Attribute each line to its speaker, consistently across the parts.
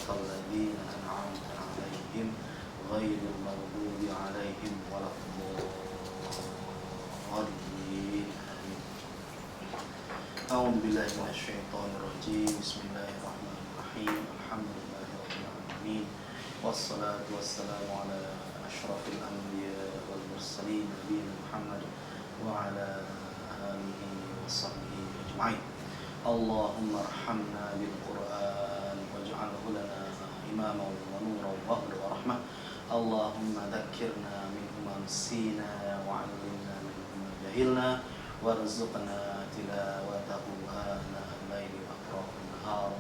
Speaker 1: الذين أنعمت عليهم غير المغضوب عليهم ولا الضالين. أعوذ بالله من الشيطان الرجيم. بسم الله الرحمن الرحيم. الحمد لله رب العالمين والصلاة والسلام على أشرف الأنبياء والمرسلين نبينا محمد وعلى آله وصحبه أجمعين. اللهم ارحمنا بالقرآن واجعله لنا إماما ونورا وهدى ورحمة. اللهم ذكرنا منه ما نسينا وعلمنا منه ما جهلنا وارزقنا تلاوته آناء الليل وأطراف النهار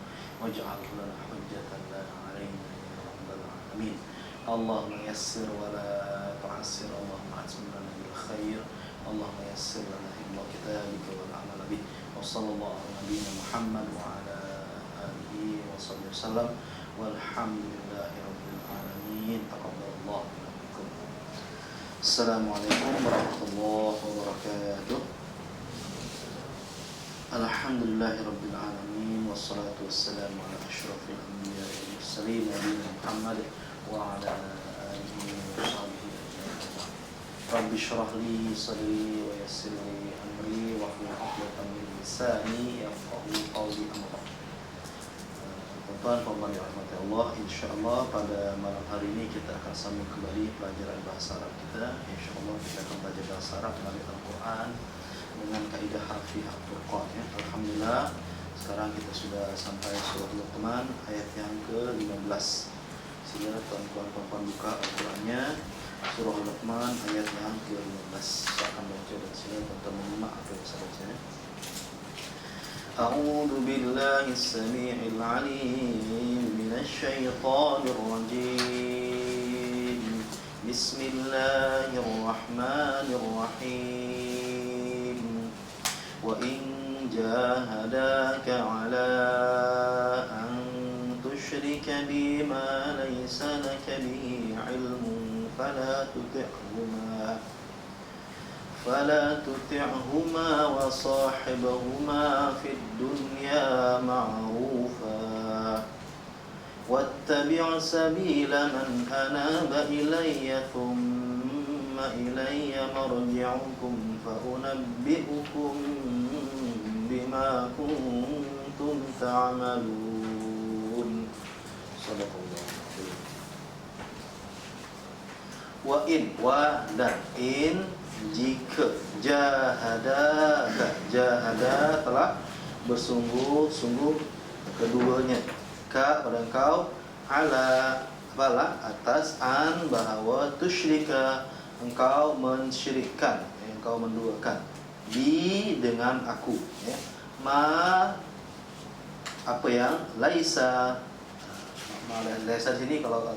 Speaker 1: واجعله لنا حجة لا علينا يا رب العالمين. اللهم يسر ولا تعسر. اللهم أتم لنا بالخير. اللهم يسر لنا حفظ كتابك والعمل به. وصلى الله على نبينا محمد وعلى آله وصحبه وسلم والحمد لله رب العالمين. تقبل الله منكم. Assalamualaikum warahmatullahi wabarakatuh. Alhamdulillahi rabbil alamin wassalatu wassalamu ala asyrafil anbiya'i wal mursalin nabiyina Muhammad wa ala alihi wa sahbihi ajma'in. Rabbi shrah li sadri wa yassir li amri wa hlul 'uqdatam min lisani yafqahu qawli. Tuan-tuan pemirsa dirahmati Allah, insyaallah pada malam hari ini kita akan sambung kembali pelajaran bahasa Arab kita. Insyaallah kita akan belajar bahasa Arab melalui Al-Qur'an dengan kaidah harfiah Al-Furqan ya. Alhamdulillah, sekarang kita sudah sampai surah Luqman ayat yang ke-15. Sila tuan-tuan puan buka Al-Qur'annya, surah Luqman ayat yang ke-15. Saya akan baca dan sila tuan-tuan menyimak apa yang saya baca ya. أعوذ بالله السميع العليم من الشيطان الرجيم. بسم الله الرحمن الرحيم. وإن جاهداك على أن تشرك بي ما ليس لك به علم فلا تطعهما وصاحبهما في الدنيا معروفا واتبع سبيل من أناب إلي ثم إلي مرجعكم فأنبئكم بما كنتم تعملون. صدق الله العظيم. وإن dan in jika jahada telah bersungguh-sungguh keduanya ka pada engkau ala bala atas an bahawa tusyrika engkau mensyirikkan engkau menduakan bi dengan aku ya. Ma apa yang laisa di sini kalau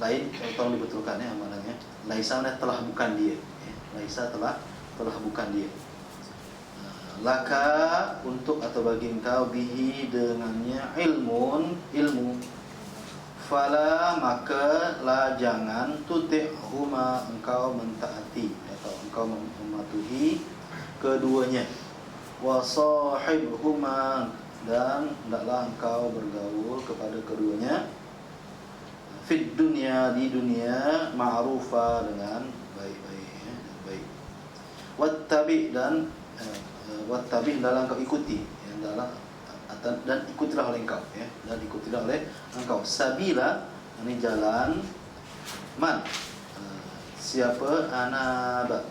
Speaker 1: lain tolong dibetulkan ya amalannya. Laisa telah bukan dia ya. Laisa telah bukan dia. Laka untuk atau bagi engkau bihi dengannya ilmu fala maka la jangan tuti'huma engkau mentaati atau engkau mematuhi keduanya. Wa sahibhuma dan hendaklah engkau bergaul kepada keduanya fid dunya di dunia ma'rufa dengan baik-baik ya, baik. Wattabi dan wattabi dalam kau ikuti ya, dan ikutilah oleh engkau ya, dan ikutilah oleh engkau sabila ini jalan man siapa anaba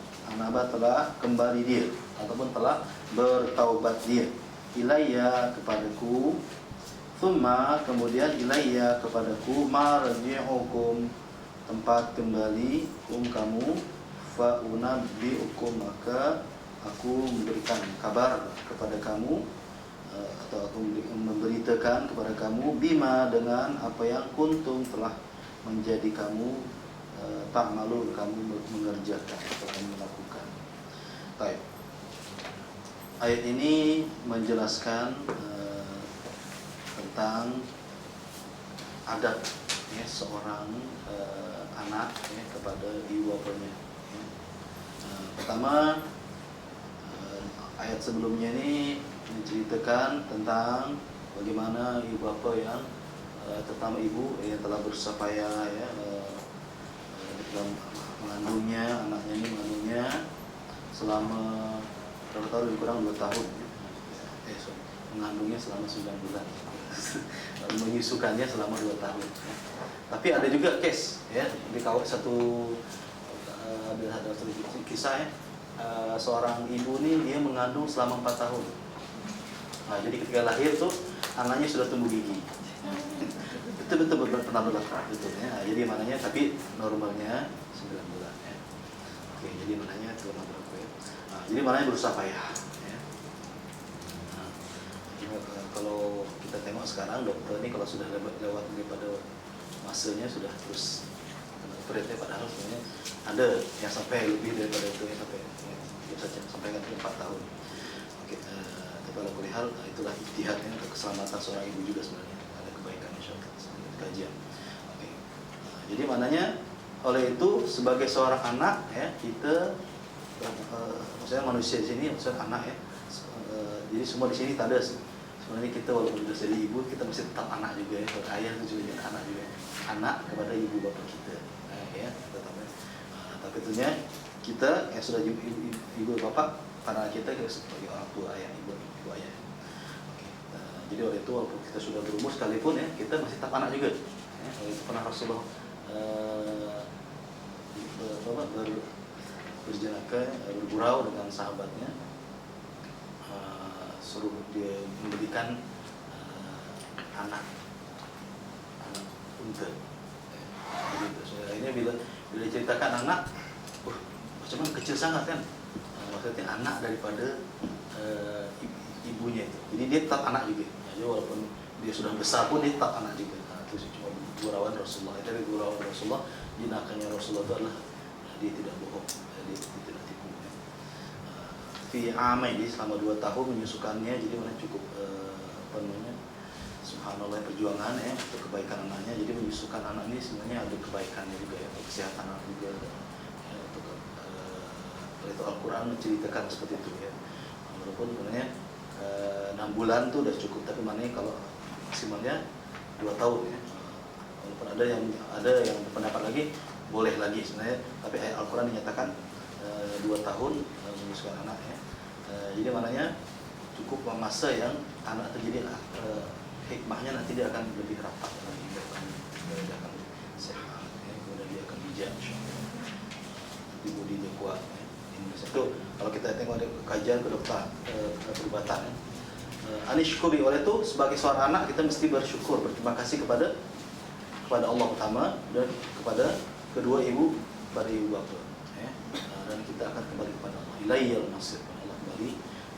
Speaker 1: telah kembali dia ataupun telah bertaubat dia ilayya kepadaku. Thumma kemudian ilayya kepadaku marji'ukum tempat kembali kamu fa unabbi'ukum maka aku memberikan kabar kepada kamu atau aku memberitakan kepada kamu bima dengan apa yang kuntum telah menjadi kamu ta'malun kamu mengerjakan atau kamu melakukan. Baik. Ayat ini menjelaskan tentang adab ya, seorang anak ya, kepada ibu bapanya ya. Pertama ayat sebelumnya ini menceritakan tentang bagaimana ibu bapa yang terutama ibu yang telah bersusah payah ya dalam mengandungnya, anaknya ini mengandungnya selama berapa tahun, lebih kurang 2 tahun mengandungnya selama 9 bulan lalu menyusukannya selama 2 tahun ya. Tapi ada juga case ya di kawat ada satu kisah ya, seorang ibu nih dia mengandung selama 4 tahun. Nah, jadi ketika lahir tuh anaknya sudah tumbuh gigi. Itu betul pernah berlaku betul ya. Nah, jadi maknanya tapi normalnya 9 bulan ya. Oke, jadi maknanya itu pernah berlaku ya. Nah, jadi maknanya berusaha payah ya. Nah, kalau kita tengok sekarang dokter ini kalau sudah lewat daripada masanya sudah terus operate, padahal sebenarnya ada yang sampai lebih daripada itu ya, sampai ya, sampai kan 4 tahun. Oke, tapi kalau kuliah itulah ijtihadnya untuk keselamatan seorang ibu juga sebenarnya ada kebaikan insyaallah kajian. Oke. Jadi maknanya oleh itu sebagai seorang anak ya kita maksudnya manusia di sini maksudnya anak ya. Jadi semua di sini tak ada sebenarnya kita walaupun sudah jadi ibu kita masih tetap anak juga ya. Ayah itu juga jadi anak juga. Anak kepada ibu bapak kita. Ya, tetap ya. Tapi tentunya kita yang sudah ibu bapak para kita sebagai orang tua ayah ibu ayah. Oke. Jadi oleh itu walaupun kita sudah berumur sekalipun ya kita masih tetap anak juga. Ya, itu pernah Rasulullah bergurau dengan sahabatnya, suruh dia memberikan anak unta. Akhirnya bila diceritakan anak, macam mana kecil sangat kan? Maksudnya anak daripada ibunya itu. Jadi dia tetap anak juga. Jadi walaupun dia sudah besar pun dia tetap anak juga. Itu cuma gurauan Rasulullah. Dari gurauan Rasulullah, jinakannya Rasulullah itu adalah dia tidak bohong, dia tidak tipu. Fi amai, jadi selama 2 tahun menyusukannya, jadi mana cukup apa namanya? Subhanallah perjuangan ya untuk kebaikan anaknya. Jadi menyusukan anak ini sebenarnya ada kebaikannya juga ya, untuk kesehatan anak juga ya, untuk itu Al-Quran menceritakan seperti itu ya. Walaupun sebenarnya 6 bulan tuh udah cukup, tapi maknanya kalau maksimalnya 2 tahun ya. Walaupun ada yang berpendapat lagi boleh lagi sebenarnya, tapi ayat Al-Quran dinyatakan 2 tahun menyusukan anak ya. Jadi maknanya cukup masa yang anak terjadi hikmahnya nanti dia akan lebih rapat, dia akan sehat, ya, kemudian dia akan bijak, insyaallah. Nanti bodi dia kuat. Ya. Itu kalau kita tengok ada kajian kedokteran perubatan. Ya. Anishkuri oleh itu sebagai seorang anak kita mesti bersyukur, berterima kasih kepada Allah pertama dan kepada kedua ibu bapa. Ya. Dan kita akan kembali kepada Allah. Ilaiyal masir, Allah kembali.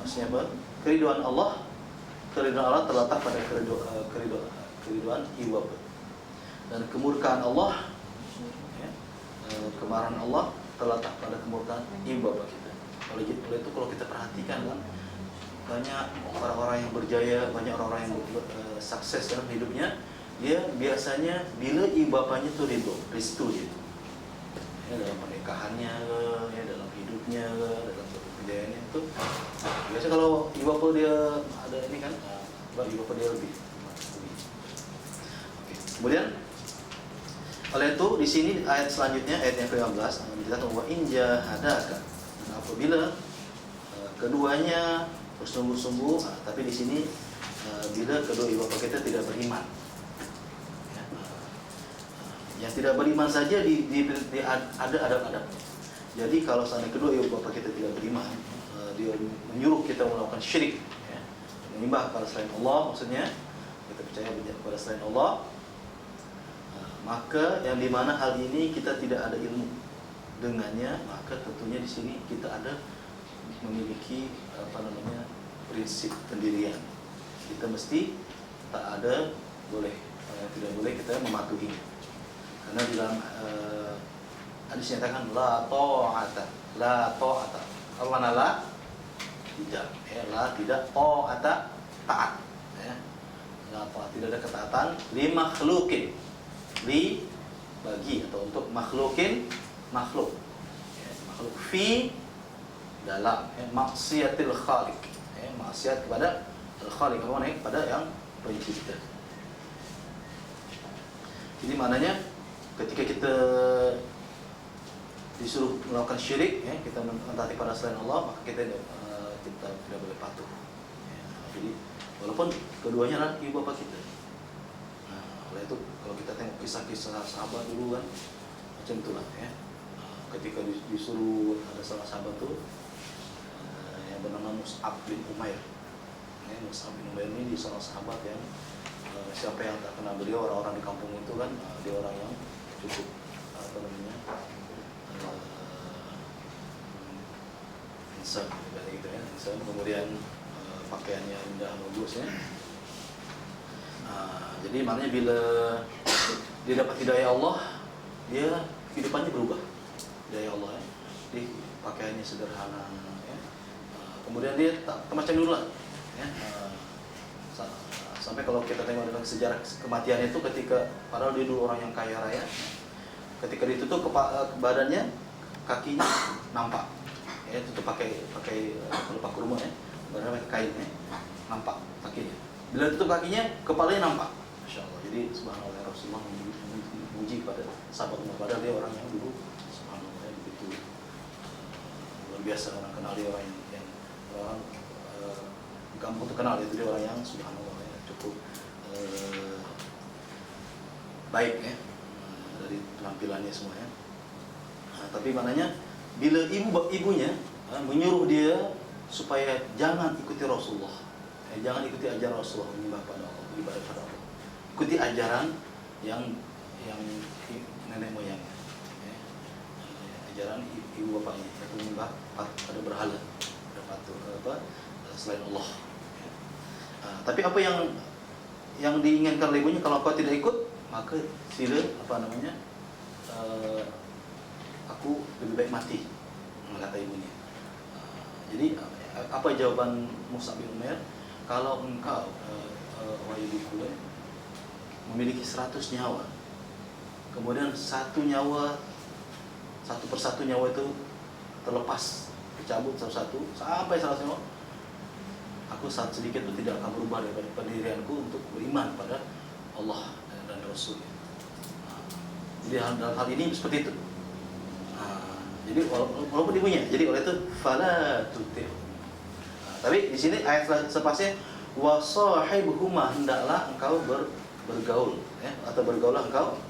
Speaker 1: Maksudnya apa? Keriduan Allah terletak pada keriduan ibu bapa. Dan kemurkaan Allah, ya, kemarahan Allah terletak pada kemurkaan ibu bapa kita. Oleh itu kalau kita perhatikan kan banyak orang-orang yang berjaya, banyak orang-orang yang sukses dalam hidupnya, dia biasanya bila ibu bapanya itu restu dia. Ya, dalam pernikahannya, ya, dalam hidupnya, dalam kejayaannya itu. Biasanya kalau ibu bapa dia ada ini kan, ibu bapa dia lebih. Oke. Kemudian oleh itu di sini ayat selanjutnya ayat yang ke-15 menjelaskan bahwa inja hadaka. Apabila keduanya bersungguh-sungguh, tapi di sini bila kedua ibu bapa kita tidak beriman. Yang tidak beriman saja ada adab-adab. Jadi kalau seandainya kedua ibu bapa kita tidak beriman, dia menyuruh kita melakukan syirik, ya, menyembah kepada selain Allah, maksudnya kita percaya kepada selain Allah, maka yang dimana hal ini kita tidak ada ilmu dengannya, maka tentunya di sini kita ada memiliki prinsip pendirian. Kita mesti tak ada tidak boleh kita mematuhi. Karena di dalam hadis nyatakan la ta'ata. Apa makna la? Tidak. Ya, la tidak, ta'ata taat. Ya. La ta'at, tidak ada ketaatan li makhlukin. Li bagi atau untuk makhlukin makhluk. Ya, makhluk fi dalam maksiatil khaliq. Ya, maksiat kepada al-khaliq, apa maknanya? Kepada yang pencipta. Jadi maknanya ketika kita disuruh melakukan syirik, ya, kita mentaati pada selain Allah, maka kita tidak boleh patuh. Ya, jadi walaupun keduanya adalah ibu bapa kita. Nah, oleh itu kalau kita tengok kisah-kisah sahabat dulu kan macam itulah ya. Ketika disuruh ada salah sahabat tuh yang bernama Mus'ab bin Umair. Ya, Mus'ab bin Umair ini seorang sahabat yang siapa yang tak kenal beliau, orang-orang di kampung itu kan dia orang yang cukup apa namanya insan gitu ya, insan, kemudian pakaiannya indah bagus ya. Jadi maknanya bila dia dapat hidayah Allah, dia kehidupannya berubah. Hidayah Allah ya. Jadi pakaiannya sederhana ya. Kemudian dia tak macam dulu lah ya. Sampai kalau kita tengok dalam sejarah kematiannya itu ketika padahal dia dulu orang yang kaya raya, ketika ditutup badannya, kakinya nampak ya, tutup pakai pelupa kurma ya, badannya pakai kain ya, nampak kakinya. Bila tutup kakinya, kepalanya nampak. Masya Allah. Jadi subhanallah, Rasulullah memuji pada sahabat Umar, padahal dia orang yang dulu subhanallah begitu luar biasa, orang kenal dia, orang yang orang kampung terkenal itu dia orang yang subhanallah ya, cukup baik ya dari penampilannya semua ya. Tapi maknanya bila ibunya menyuruh dia supaya jangan ikuti Rasulullah, jangan ikuti ajaran Rasulullah, menyembah pada Allah, ibadah pada Allah, ikuti ajaran yang nenek moyangnya ya. Ajaran ibu bapaknya, yaitu menyembah pada berhala, pada patung selain Allah ya. Tapi apa yang diinginkan oleh ibunya, kalau kau tidak ikut maka sila aku lebih baik mati, kata ibunya. Jadi apa jawaban Mus'ab bin Umair? Kalau engkau wahai ibuku memiliki 100 nyawa, kemudian satu persatu nyawa itu terlepas, dicabut satu-satu sampai 100 nyawa, aku saat sedikit itu tidak akan berubah daripada pendirianku untuk beriman pada Allah dan Rasul. Jadi dalam hal ini seperti itu. Jadi walaupun ibunya, jadi oleh itu fala tuti'. Tapi di sini ayat sepasnya wa sahibhuma, hendaklah engkau bergaul ya, atau bergaulah engkau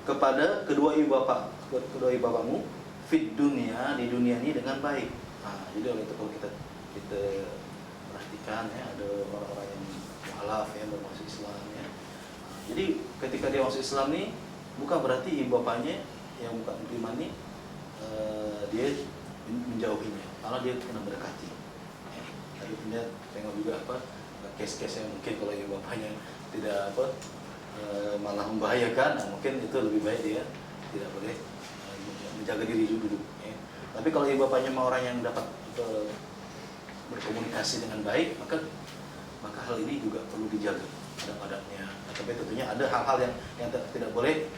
Speaker 1: kepada kedua ibu bapakmu fit dunia, di dunia ini dengan baik. Jadi oleh itu kalau kita perhatikan ya, ada orang-orang yang mualaf ya, bermasuk Islam ya. Jadi ketika dia masuk Islam nih, bukan berarti ibu bapaknya yang bukan beriman nih dia menjauhinya, malah dia kena mendekati ya. Tapi punya tengok juga case-case yang mungkin kalau ibu bapaknya tidak malah membahayakan, mungkin itu lebih baik dia tidak boleh menjaga diri dulu ya. Tapi kalau ibu bapaknya mau orang yang dapat berkomunikasi dengan baik, maka hal ini juga perlu dijaga adab-adabnya. Tapi tentunya ada hal-hal yang tidak boleh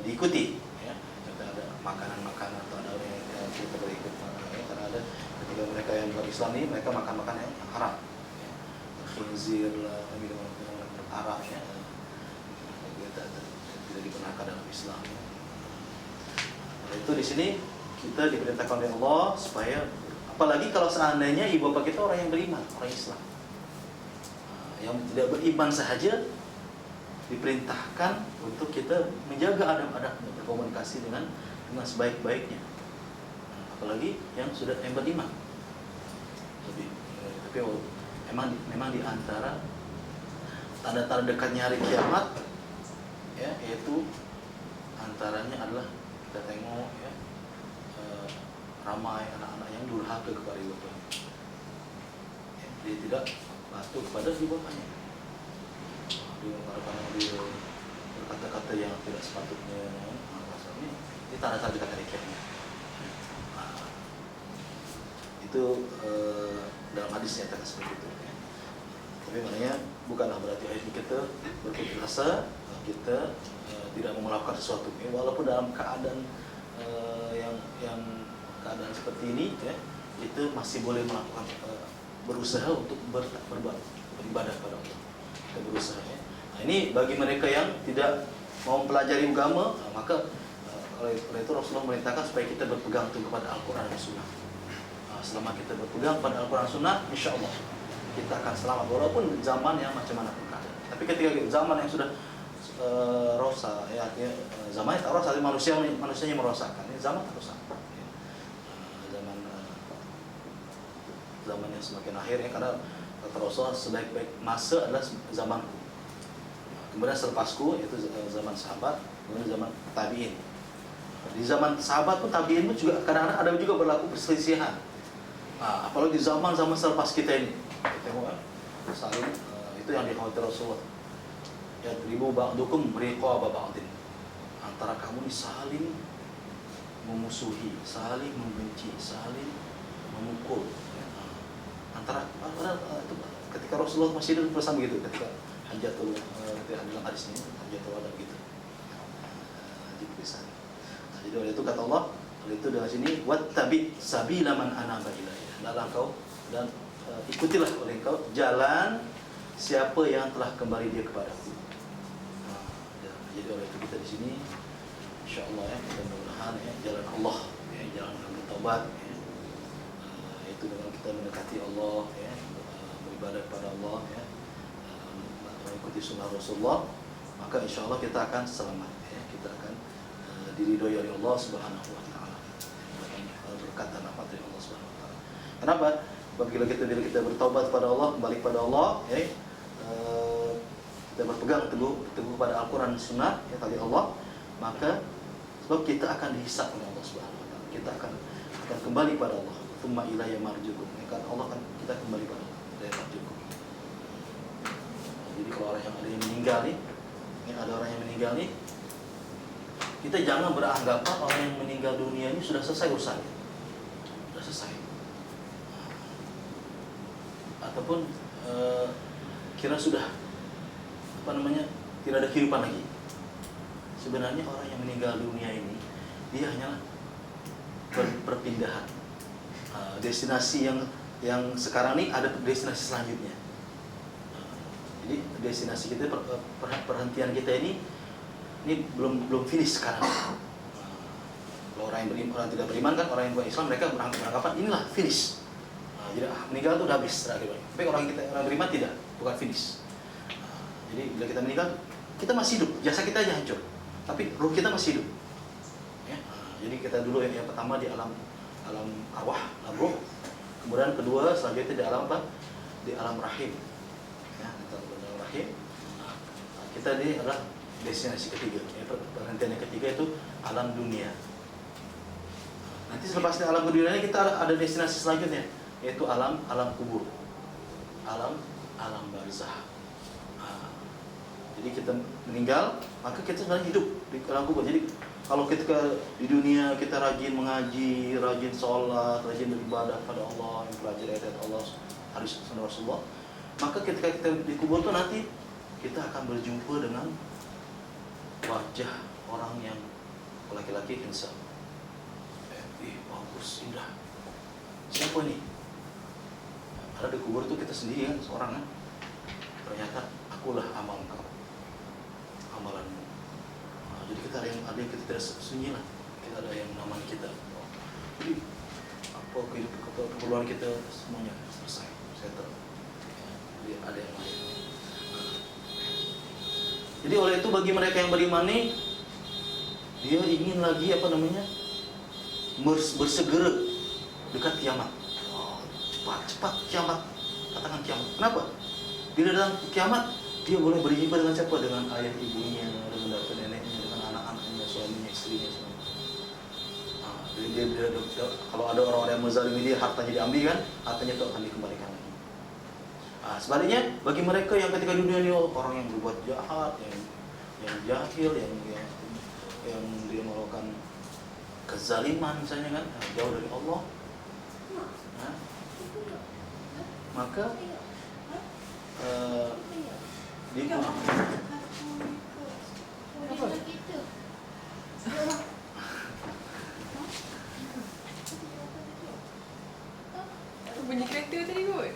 Speaker 1: diikuti ya. Ada makanan-makanan atau ada yang kita boleh ikut ya, karena ada ketika mereka yang berislam ini, mereka makan yang haram ya. Khinzir lah, minuman arak ya, tidak dibenarkan dalam Islam ya. Nah, itu di sini kita diperintahkan oleh Allah supaya, apalagi kalau seandainya ibu bapak kita orang yang beriman, orang Islam. Yang tidak beriman sahaja diperintahkan untuk kita menjaga adab-adab berkomunikasi dengan sebaik-baiknya. Apalagi yang sudah beriman. Tapi memang di antara tanda-tanda dekatnya hari kiamat ya, yaitu antaranya adalah kita tengok ya, ramai anak-anak yang durhaka kepada ibu bapanya ya, dia tidak patuh kepada ibu bapanya, dia mengatakan dia berkata-kata yang tidak sepatutnya ya. Ini tanda-tanda dekat hari kiamat. Itu dalam hadis nyatakan seperti itu ya. Tapi maknanya bukanlah berarti kita berputus asa, kita tidak mau melakukan sesuatu ya, walaupun dalam keadaan yang keadaan seperti ini ya, kita masih boleh melakukan berusaha untuk beribadah kepada Allah. Kita berusaha ya. Nah, ini bagi mereka yang tidak mau mempelajari agama, maka oleh itu Rasulullah memerintahkan supaya kita berpegang teguh kepada Al-Quran dan Sunnah. Selama kita berpegang pada Al-Quran dan Sunnah, insya Allah kita akan selamat walaupun zaman yang macam mana pun keadaan. Tapi ketika zaman yang sudah rosak, ya artinya zaman yang tak rosak, manusianya merosakkan. Ini zaman tak rosak. Zaman yang semakin akhir, ya, karena kata Rasulullah sebaik-baik masa adalah zamanku. Kemudian selepasku itu zaman sahabat, kemudian zaman tabi'in. Di zaman sahabat pun tabi'in pun juga kadang-kadang ada juga berlaku perselisihan. Apalagi di zaman selepas kita ini. Tengok saling itu yang dikhawatir Rasulullah. Ya ribu ba'dukum riqaba ba'din. Antara kamu ini saling memusuhi, saling membenci, saling memukul. Antara ketika Rasulullah masih hidup bersama begitu, ketika hajatul dalam hadis ini hajatul wada gitu. Jadi oleh itu kata Allah, oleh itu dalam sini wattabi sabila man anaba ilayya. Dalam kau dan ikutilah oleh engkau jalan siapa yang telah kembali dia kepadaku. Jadi oleh itu kita di sini insyaallah ya, kita mudah-mudahan ya, jalan Allah ya, jalan bertaubat ya. Itu dengan kita mendekati Allah ya, beribadah kepada Allah ya, mengikuti sunnah Rasulullah, maka insyaallah kita akan selamat ya, kita akan diridhoi oleh Allah Subhanahu wa taala. Berkat dan rahmat dari Allah Subhanahu wa taala. Kenapa? Apabila kita bertaubat kepada Allah, kembali kepada Allah ya, kita berpegang teguh pada Al-Quran dan Sunnah ya, tadi Allah, maka sebab kita akan dihisab oleh Allah Subhanahu wa taala. Kita akan kembali pada Allah. Tsumma ilayya marji'ukum. Allah kan kita kembali pada Allah. Marji'ukum. Jadi kalau orang yang ada yang meninggal nih, ada orang yang meninggal nih, kita jangan beranggapan orang yang meninggal dunia ini sudah selesai urusannya. Sudah selesai. Ataupun kira sudah tidak ada kehidupan lagi. Sebenarnya orang yang meninggal dunia ini dia hanyalah perpindahan destinasi yang sekarang ini ada destinasi selanjutnya. Jadi destinasi kita, perhentian kita ini belum finish sekarang. Kalau orang yang tidak beriman kan, orang yang berislam mereka beranggapan inilah finish. Jadi meninggal itu udah habis terakhir. Tapi orang beriman tidak, bukan finish. Jadi bila kita meninggal, kita masih hidup, jasa kita aja hancur, tapi ruh kita masih hidup. Ya, jadi kita dulu yang pertama di alam arwah, alam ruh. Kemudian kedua selanjutnya di alam apa? Di alam rahim. Ya, di alam rahim. Kita ini adalah destinasi ketiga. Ya, perhentian yang ketiga itu alam dunia. Nanti selepas di alam dunia ini kita ada destinasi selanjutnya, yaitu alam kubur, alam barzah. Jadi kita meninggal, maka kita sebenarnya hidup di alam kubur. Jadi kalau ketika di dunia kita rajin mengaji, rajin sholat, rajin beribadah pada Allah, mempelajari ayat Allah, hadis sunnah Rasulullah, maka ketika kita di kubur itu nanti kita akan berjumpa dengan wajah orang yang laki-laki handsome. Bagus, indah. Siapa nih? Ada di kubur itu kita sendiri kan, seorang kan. Ternyata akulah amal kau, amalanmu. Jadi kita ada yang kita tidak sunyi lah. Kita ada yang nama kita. Jadi apa keperluan kita semuanya selesai, settle. Jadi ada yang lain. Jadi oleh itu bagi mereka yang beriman nih, dia ingin lagi bersegera dekat kiamat. Cepat kiamat, katakan kiamat. Kenapa? Bila dalam kiamat dia boleh berjumpa dengan siapa? Dengan ayah ibunya, dengan neneknya, dengan anak-anaknya, suaminya, istrinya semua. Dia, kalau ada orang-orang yang menzalimi dia, hartanya diambil kan, hartanya itu akan dikembalikan lagi. Sebaliknya bagi mereka yang ketika dunia ini orang yang berbuat jahat, yang jahil, yang dia melakukan kezaliman misalnya kan, jauh dari Allah, maka dia
Speaker 2: bunyi kereta tadi kot.